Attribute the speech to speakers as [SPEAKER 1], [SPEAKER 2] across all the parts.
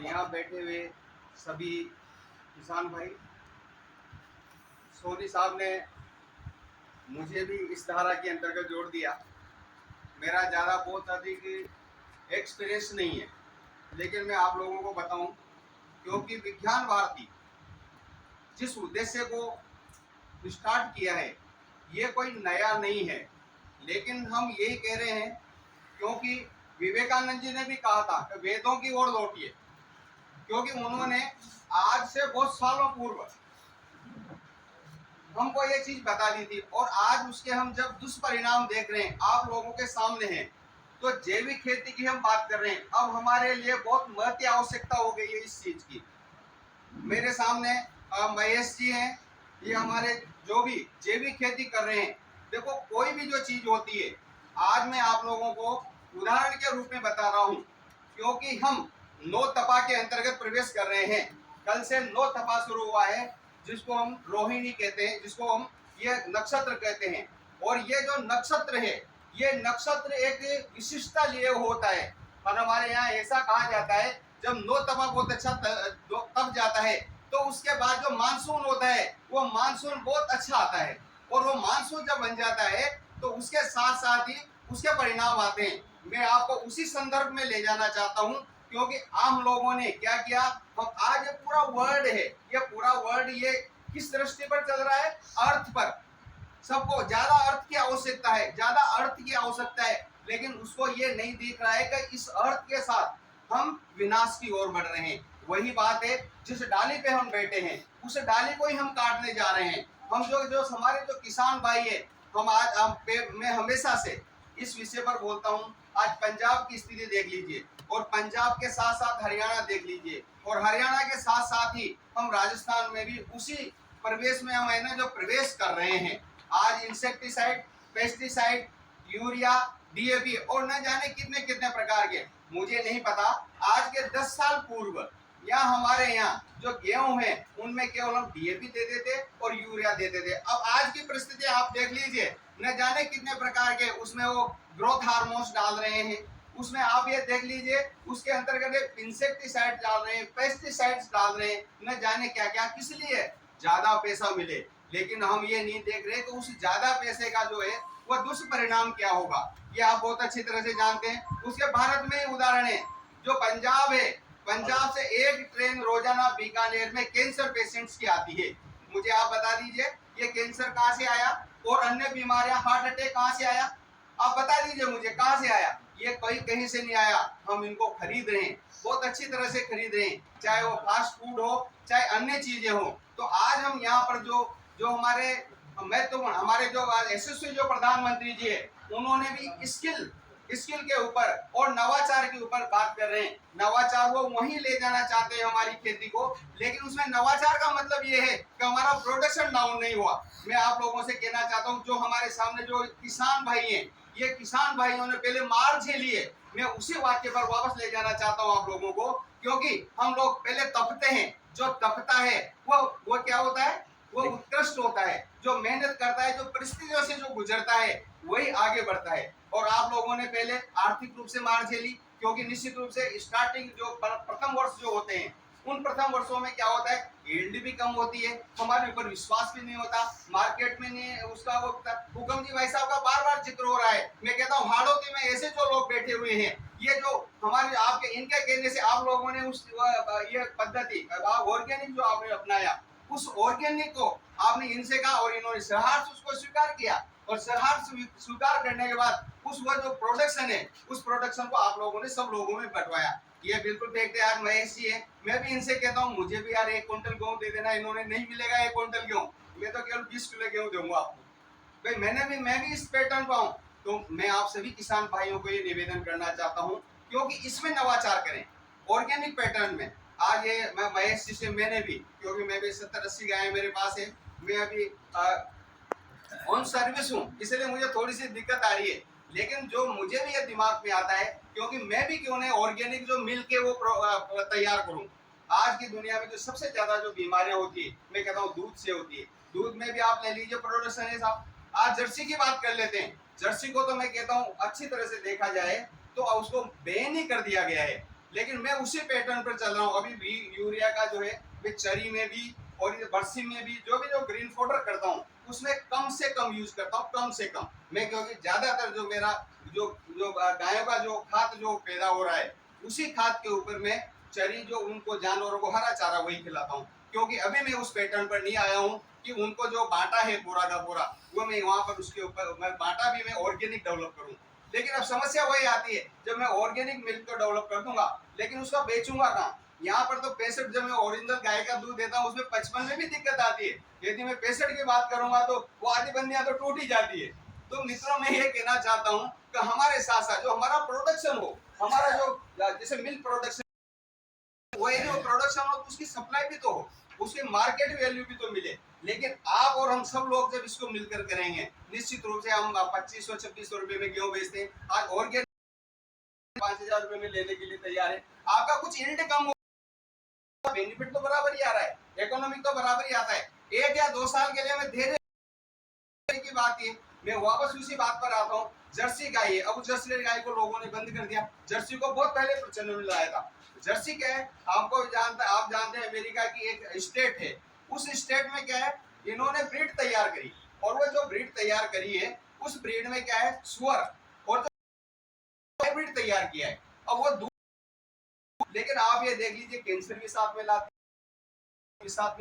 [SPEAKER 1] यहाँ बैठे हुए सभी किसान भाई, सोनी साहब ने मुझे भी इस धारा के अंतर्गत जोड़ दिया। मेरा ज़्यादा बहुत अधिक एक्सपीरियंस नहीं है, लेकिन मैं आप लोगों को बताऊं, क्योंकि विज्ञान भारती जिस उद्देश्य को स्टार्ट किया है ये कोई नया नहीं है, लेकिन हम यही कह रहे हैं क्योंकि विवेकानंद जी ने भी कहा था कि वेदों की ओर लौटिए, क्योंकि उन्होंने आज से बहुत सालों पूर्व हमको ये चीज बता दी थी और आज उसके हम जब दुष्परिणाम देख रहे हैं आप लोगों के सामने हैं। तो जैविक खेती की हम बात कर रहे हैं, अब हमारे लिए बहुत महत्व आवश्यकता हो गई है इस चीज की। मेरे सामने महेश जी हैं, ये हमारे जो भी जैविक खेती कर रहे हैं। देखो कोई भी जो चीज होती है, आज मैं आप लोगों को उदाहरण के रूप में बता रहा हूँ, क्योंकि हम नौ तपा के अंतर्गत प्रवेश कर रहे हैं। कल से नौ तपा शुरू हुआ है, जिसको हम रोहिणी कहते हैं, जिसको हम ये नक्षत्र कहते हैं। और ये जो नक्षत्र है, ये नक्षत्र एक विशिष्टता लिए होता है। और हमारे यहाँ ऐसा कहा जाता है जब नौ तपा बहुत अच्छा तब जाता है, तो उसके बाद जो मानसून होता है वो मानसून बहुत अच्छा आता है। और वो मानसून जब बन जाता है तो उसके साथ साथ ही उसके परिणाम आते हैं। मैं आपको उसी संदर्भ में ले जाना चाहता हूँ, क्योंकि आम लोगों ने क्या किया, हम आज ये पूरा वर्ल्ड है, ये पूरा वर्ल्ड ये किस दृष्टि पर चल रहा है, अर्थ पर। सबको ज्यादा अर्थ की आवश्यकता है, ज्यादा अर्थ की आवश्यकता है, लेकिन उसको ये नहीं दिख रहा है कि इस अर्थ के साथ हम विनाश की ओर बढ़ रहे हैं। वही बात है, जिस डाली पे हम बैठे हैं उस डाली को ही हम काटने जा रहे हैं। हम जो हमारे जो किसान भाई है, मैं हमेशा से इस विषय पर बोलता हूँ। आज पंजाब की स्थिति देख लीजिए, और पंजाब के साथ साथ हरियाणा देख लीजिए, और हरियाणा के साथ साथ ही हम राजस्थान में भी उसी प्रवेश में हम है ना जो प्रवेश कर रहे हैं। आज इंसेक्टिसाइड, पेस्टिसाइड, यूरिया, डीएपी और न जाने कितने कितने प्रकार के, मुझे नहीं पता। आज के 10 साल पूर्व यहाँ हमारे यहाँ जो गेहूं है उनमें केवल हम डीएपी देते थे और यूरिया देते थे। अब आज की परिस्थिति आप देख लीजिए, न जाने कितने प्रकार के उसमें वो ग्रोथ हार्मोन्स डाल रहे हैं। उसमें आप ये देख लीजिए, उसके अंतर्गत इंसेक्टिसाइड डाल रहे हैं, पेस्टिसाइड्स डाल रहे हैं, न जाने क्या क्या, किस लिए, ज्यादा पैसा मिले। लेकिन हम ये नहीं देख रहे कि उस ज्यादा पैसे का जो है वह दुष्परिणाम क्या होगा, ये आप बहुत अच्छी तरह से जानते हैं। उसके भारत में उदाहरण है, जो पंजाब है, पंजाब से एक ट्रेन रोजाना बीकानेर में कैंसर पेशेंट्स की आती है। मुझे आप बता दीजिए ये कैंसर कहाँ से आया, और अन्य बीमारियां, हार्ट अटैक कहाँ से आया, आप बता दीजिए मुझे कहाँ से आया। ये कहीं से नहीं आया, हम इनको खरीद रहे हैं, बहुत अच्छी तरह से खरीद रहे हैं, चाहे वो फास्ट फूड हो चाहे अन्य चीजें हो। तो आज हम यहाँ पर जो हमारे महत्वपूर्ण हमारे जो यशस्वी जो प्रधानमंत्री जी है, उन्होंने भी स्किल के ऊपर और नवाचार के ऊपर बात कर रहे हैं। नवाचार वो वहीं ले जाना चाहते हैं हमारी खेती को, लेकिन उसमें नवाचार का मतलब ये है कि हमारा प्रोडक्शन डाउन नहीं हुआ। मैं आप लोगों से कहना चाहता हूँ, जो हमारे सामने जो किसान भाई हैं, ये किसान भाइयों ने पहले मार झेली है। मैं उसी वाक्य पर वापस ले जाना चाहता हूँ आप लोगों को, क्योंकि हम लोग पहले तपते हैं। जो तपता है वो क्या होता है, वो उत्कृष्ट होता है। जो मेहनत करता है, जो परिस्थितियों से जो गुजरता है, वही आगे बढ़ता है। और आप लोगों ने पहले आर्थिक रूप से मार झेली, क्योंकि निश्चित रूप से स्टार्टिंग जो प्रथम वर्ष जो होते हैं, उन प्रथम वर्षों में क्या होता है, यील्ड भी कम होती है, हमारे ऊपर विश्वास भी नहीं होता, मार्केट में नहीं उसका वो। हुकम जी भाई साहब का बार बार जिक्र हो रहा है, मैं कहता हूँ हाड़ोती में ऐसे जो लोग बैठे हुए हैं, ये जो हमारे आपके इनके कहने से आप लोगों ने उस ये पद्धति ऑर्गेनिक जो आपने अपनाया, उस ऑर्गेनिक को आपने इनसे कहा और इन्होंने सहर्ष उसको स्वीकार किया, और सहर्ष स्वीकार करने के बाद उस वो जो प्रोडक्शन है, उस प्रोडक्शन को आप लोगों ने सब लोगों में बंटवाया। ये बिल्कुल देखते यार महेश जी है, मैं भी इनसे कहता हूँ मुझे भी यार 1 क्विंटल गेहूं दे देना। इन्होंने नहीं मिलेगा 1 क्विंटल गेहूं, मैं तो केवल 20 किलो गेहूं दूंगा आपको। भाई मैं भी इस पैटर्न पर हूँ। तो मैं आप सभी किसान भाइयों को ये निवेदन करना चाहता हूँ, क्योंकि इसमें नवाचार करें ऑर्गेनिक पैटर्न में। आज ये मैं महेश जी से, मैंने भी, क्योंकि मैं भी 70-80 गायें मेरे पास है, मैं अभी ऑन सर्विस हूँ, इसलिए मुझे थोड़ी सी दिक्कत आ रही है। लेकिन जो मुझे भी ये दिमाग में आता है, क्योंकि मैं भी क्यों नहीं ऑर्गेनिक जो मिल के वो तैयार करूँ। आज की दुनिया में जो सबसे ज्यादा जो बीमारियां होती है, मैं कहता हूँ दूध से होती है। दूध में भी आप ले लीजिए प्रोडक्शन है साहब। आज जर्सी की बात कर लेते हैं, जर्सी को तो मैं कहता हूँ अच्छी तरह से देखा जाए तो उसको बैन ही कर दिया गया है, लेकिन मैं उसी पैटर्न पर चल रहा हूँ। अभी भी यूरिया का जो है मैं चरी में भी और ये बरसी में भी जो ग्रीन फॉडर करता हूँ उसमें कम से कम यूज करता हूँ, कम से कम। मैं क्योंकि ज्यादातर जो मेरा जो जो गायों का जो खाद जो पैदा हो रहा है उसी खाद के ऊपर मैं चरी जो उनको जानवरों को हरा चारा वही खिलाता हूँ। क्योंकि अभी मैं उस पैटर्न पर नहीं आया हूँ कि उनको जो बांटा है पूरा का पूरा वो मैं वहां पर उसके ऊपर मैं बांटा भी मैं ऑर्गेनिक डेवलप करूँ। लेकिन अब समस्या वही आती है, जब मैं ऑर्गेनिक मिल्क तो डेवलप कर दूंगा लेकिन उसका बेचूंगा कहाँ? यहाँ पर तो 65 जब मैं ओरिजिनल गाय का दूध देता हूँ उसमें 55 में भी दिक्कत आती है। यदि मैं 65 की बात करूंगा तो वो आधी बंदियां तो टूट ही जाती है। तो मित्रों मैं ये कहना चाहता हूँ कि हमारे साथ साथ जो हमारा प्रोडक्शन हो, हमारा जो जैसे मिल्क प्रोडक्शन वही जो प्रोडक्शन हो तो उसकी सप्लाई भी तो हो, उसकी मार्केट वैल्यू भी तो मिले। लेकिन आप और हम सब लोग जब इसको मिलकर करेंगे निश्चित रूप से हम 2500-2600 रुपए में गेहूं बेचते हैं, आज ऑर्गेनिक 5000 रुपए में लेने के लिए तैयार है। आपका कुछ यील्ड कम हो, बेनिफिट तो बराबर ही आ रहा है, इकोनॉमिक तो बराबर ही आता है। 1 या 2 साल के लिए मैं धैर्य की बात है। मैं वापस उसी बात पर आता हूँ, जर्सी गाय है। अब जर्सी गाय को लोगों ने बंद कर दिया, जर्सी को बहुत पहले प्रचलन में लाया था। जर्सी क्या है आपको आप जानते हैं, अमेरिका की एक स्टेट है, उस स्टेट में क्या है इन्होंने ब्रीड तैयार करी और वो जो ब्रीड तैयार करी है उस ब्रीड में क्या है सुअर और जो ब्रीड तैयार किया है। अब वो दूध, लेकिन आप ये देख लीजिए कैंसर भी साथ में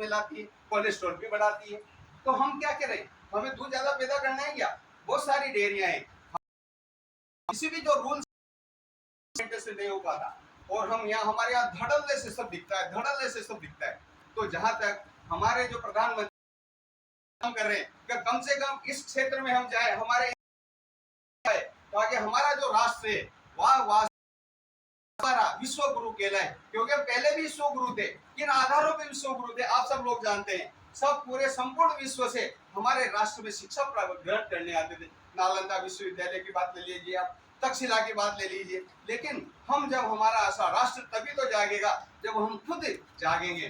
[SPEAKER 1] लाती है, कोलेस्ट्रॉल भी बढ़ाती है। तो हम क्या करें, हमें दूध ज्यादा पैदा करना है क्या? बहुत सारी डेयरियां हैं, किसी भी जो रूल्स से नहीं हो पाता और हम यहाँ हमारे यहाँ धड़ल्ले से सब दिखता है, धड़ल्ले से सब दिखता है। तो जहां तक हमारे जो प्रधानमंत्री काम कर रहे हैं कि कम से कम इस क्षेत्र में हम जाए, हमारे ताकि हमारा जो राष्ट्र है वह विश्व गुरु कहलाए। क्योंकि हम पहले भी विश्व गुरु थे, किन आधारों पे विश्व गुरु थे आप सब लोग जानते हैं। सब पूरे संपूर्ण विश्व से हमारे राष्ट्र में शिक्षा ग्रहण करने आते थे। नालंदा विश्वविद्यालय की बात ले लीजिए आप, तक्षशिला की बात ले लीजिए। लेकिन हम जब हमारा ऐसा राष्ट्र तभी तो जागेगा जब हम खुद जागेंगे।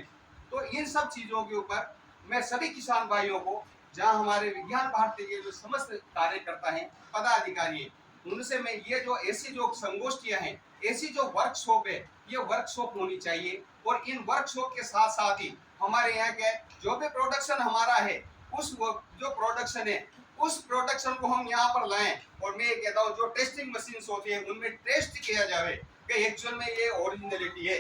[SPEAKER 1] तो इन सब चीजों के ऊपर मैं सभी किसान भाइयों को, जहाँ हमारे विज्ञान भारती के जो समस्त कार्यकर्ता हैं, पदाधिकारी हैं, उनसे मैं ये जो ऐसी जो संगोष्ठियां हैं, ऐसी जो वर्कशॉप है, ये वर्कशॉप होनी चाहिए। और इन वर्कशॉप के साथ साथ ही हमारे यहाँ के जो भी प्रोडक्शन हमारा है उस जो प्रोडक्शन है उस प्रोडक्शन को हम यहाँ पर लाएं। और मैं ये कहता हूँ जो टेस्टिंग मशीन होती है उनमें टेस्ट किया जाए कि एक्चुअल में ये ओरिजिनलिटी है।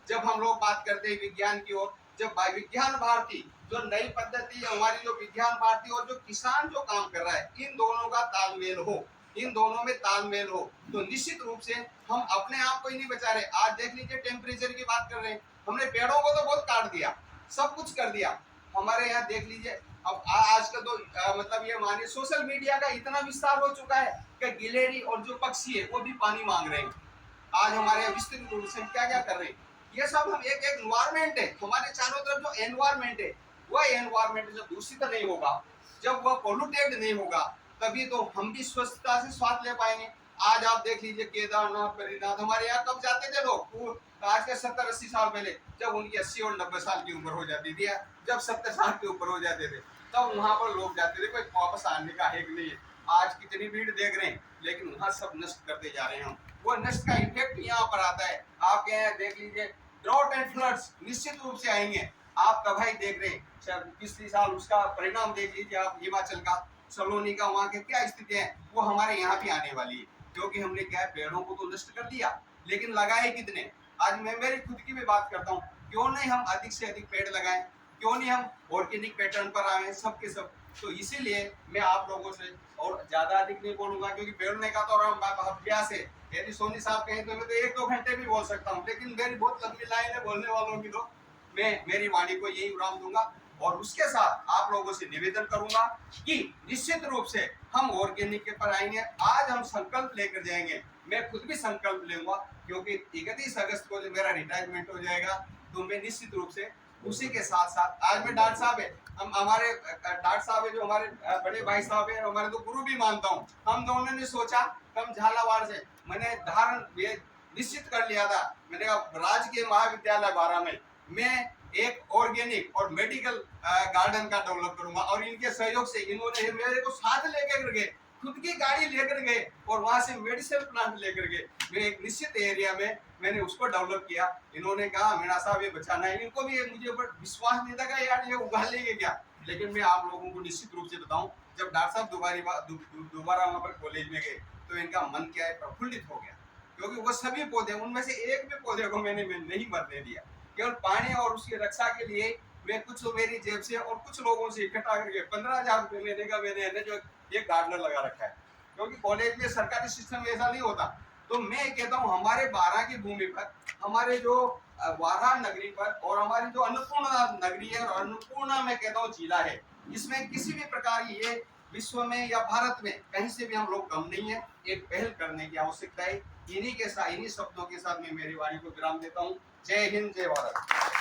[SPEAKER 1] जब हम लोग बात करते हैं विज्ञान की ओर, जब विज्ञान भारती जो नई पद्धति है हमारी, जो विज्ञान भारती और जो किसान जो काम कर रहा है, इन दोनों का तालमेल हो, इन दोनों में तालमेल हो तो निश्चित रूप से हम अपने आप को ही नहीं बचा रहे। आज देख लीजिए टेम्परेचर की बात कर रहे हैं, हमने पेड़ों को तो बहुत काट दिया, सब कुछ कर दिया। हमारे यहाँ देख लीजिए अब आज का तो मतलब ये मानिए सोशल मीडिया का इतना विस्तार हो चुका है कि गिलहरी और जो पक्षी है वो भी पानी मांग रहे हैं। आज हमारे यहाँ विस्तृत रूप से क्या क्या कर रहे हैं, ये सब हम एक एनवायरमेंट है, हमारे चारों तरफ जो एनवायरमेंट है वह एनवायरमेंट जब दूषित नहीं होगा, जब वह पोल्यूटेड नहीं होगा, तभी तो हम भी स्वच्छता से स्वाद ले पाएंगे। आज आप देख लीजिए केदारनाथ, बद्रीनाथ, हमारे यहाँ कब जाते थे लोग? आज के 70-80 साल पहले, जब उनकी 80 और 90 साल की उम्र हो जाती थी, जब 70 साल के ऊपर हो जाते थे, तब वहां पर लोग जाते थे, कोई वापस आने का है कि नहीं है। आज कितनी भीड़ देख रहे हैं, लेकिन वहां सब नष्ट करते जा रहे हैं हम। वो नष्ट का इफेक्ट यहाँ पर आता है। आप यहाँ देख लीजिए ड्रॉट एंड फ्लड्स निश्चित रूप से आएंगे। आप तबाही देख रहे हैं, पिछले साल उसका परिणाम देख लीजिए आप, हिमाचल का सलोनी का वहाँ के क्या स्थिति है, वो हमारे यहाँ भी आने वाली है। क्योंकि हमने क्या है पेड़ों को तो नष्ट कर दिया, लेकिन लगाए कितने? आज मैं मेरी खुद की भी बात करता हूँ, क्यों नहीं हम अधिक से अधिक पेड़ लगाएं, क्यों नहीं हम ऑर्गेनिक पैटर्न पर आए सबके सब। तो इसीलिए मैं आप लोगों से और ज्यादा अधिक नहीं बोलूंगा, क्योंकि बोलने का तो अभ्यास है। यदि सोनी साहब कहें तो मैं तो 1-2 घंटे भी बोल सकता हूँ, लेकिन मेरी बहुत लंबी लाइन है बोलने वालों की, तो मैं मेरी वाणी को यही विराम दूंगा। और उसके साथ आप लोगों से निवेदन करूंगा कि निश्चित रूप से हम ऑर्गेनिक के पर आएंगे। आज हम संकल्प लेकर जाएंगे, मैं खुद भी संकल्प लूंगा, क्योंकि 31 अगस्त को जो मेरा रिटायरमेंट हो जाएगा, तो मैं निश्चित रूप से उसी के साथ साथ आज मैं डॉक्टर साहब है, हम हमारे डॉक्टर साहब है जो हमारे बड़े भाई साहब है, हमारे तो गुरु भी मानता हूँ। हम दोनों ने सोचा, हम झालावाड़ से मैंने धारण निश्चित कर लिया था, मैंने कहा राजकीय महाविद्यालय 12 में मैं एक ऑर्गेनिक और मेडिकल गार्डन का डेवलप करूंगा। और इनके सहयोग से इन्होंने मेरे को साथ लेकर गए, खुद की गाड़ी लेकर गए और वहां से मेडिसिन प्लांट लेकर गए। मैं एक निश्चित एरिया में मैंने उसको डेवलप किया। इन्होंने कहा मीणा साहब ये बचाना है, इनको भी मुझे विश्वास नहीं था कि यार ये उगा लेंगे क्या। लेकिन मैं आप लोगों को निश्चित रूप से बताऊं, जब डॉक्टर साहब दोबारा वहां पर कॉलेज में गए तो इनका मन क्या है प्रफुल्लित हो गया, क्योंकि वो सभी पौधे, उनमें से एक भी पौधे को मैंने नहीं मरने दिया। केवल पानी और उसकी रक्षा के लिए मैं कुछ मेरी जेब से और कुछ लोगों से इकट्ठा करके 15,000 रुपए लेने का मैंने जो एक गार्डनर लगा रखा है, क्योंकि कॉलेज में सरकारी सिस्टम ऐसा नहीं होता। तो मैं कहता हूँ हमारे बारह की भूमि पर, हमारे जो वाराह नगरी पर और हमारी जो अन्नपूर्णा नगरी है और अन्नपूर्णा मैं कहता हूँ जिला है, इसमें किसी भी प्रकार की ये विश्व में या भारत में कहीं से भी हम लोग कम नहीं है। एक पहल करने की आवश्यकता है। इन्हीं शब्दों के साथ मैं मेरी वाणी को विराम देता हूँ। जय हिंद, जय भारत।